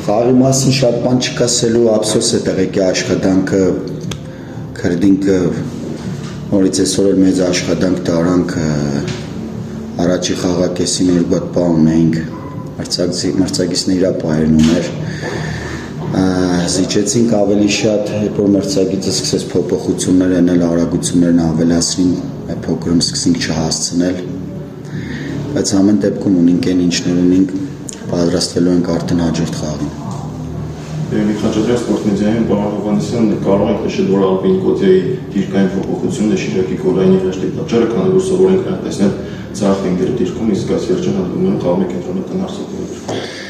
Խաղի մասին շատ բան չկասելու, ափսոս է տեղեկի աշխատանքը, քրդինքը, որից այսօր էլ մեծ աշխատանք տարանք, առաջի խաղակեսին 2 հատ պա ունեինք, մրցակիցն իրա պահերն ուներ, զիջեցինք ավելի շատ, երբ որ մրցակիցը սկսեց փոփոխություններ անել, արագություններն ավելացրին, փոքրում սկսենք չհասցնել, բայց ամեն դեպքում ունենք այն ինչներ ունենք, պատրաստվելու ենք արդեն հաջորդ խաղին։ Երևի խաչատրյան սպորտ մեդիայում պարոն Հովհաննիսյան կարող ենք նշել, որ Ալպին Կոտիայի դիրքային փոփոխությունն է Շիրակի գոլային երաշտի պատճառը, քանի որ սովոր ենք նրան տեսնել ցախ դինգերի դիրքում, իսկ այս երջանալուները խաղում է կենտրոնական արձակվողի։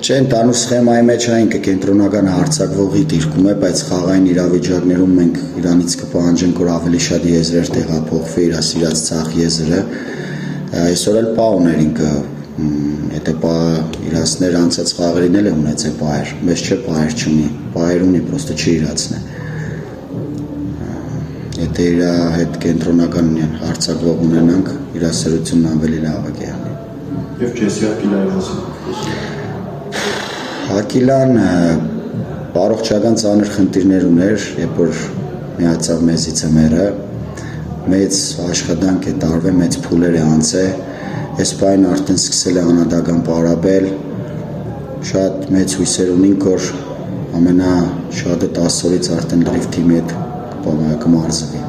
Չէ, տանու սխեմայի մեջ այն կենտրոնական հարձակվողի դիրքում է, բայց խաղային իրավիճակներում մենք իրանից կպահանջենք, որ ավելի շատ եզրեր տեղափոխվի իր սիրած ցախ եզրը։ Այսօր էլ պա ուներինք, եթե պա իրացներ անցած խաղերին էլ է ունեցել պահեր, մեզ չէ պահեր չունի, պահեր ունի, պրոստը չի իրացնե։ Եթե իր հետ կենտրոնական հարձակվող ունենանք, իր սրությունն ավելի լավ է կյանի։ Եվ Ջեսի Ակիլայի մասին։ Ակիլան առողջական ծանր խնդիրներ ուներ, երբ որ միացավ մեզի ծմերը, մեծ աշխատանք է տարվել, մեծ փուլեր է անցել, այս պայն արդեն սկսել է անհատական պարաբել, շատ մեծ հույսեր ունենք, որ ամենաշատը 10 օրից արդեն լրիվ թիմի հետ կմարզվի։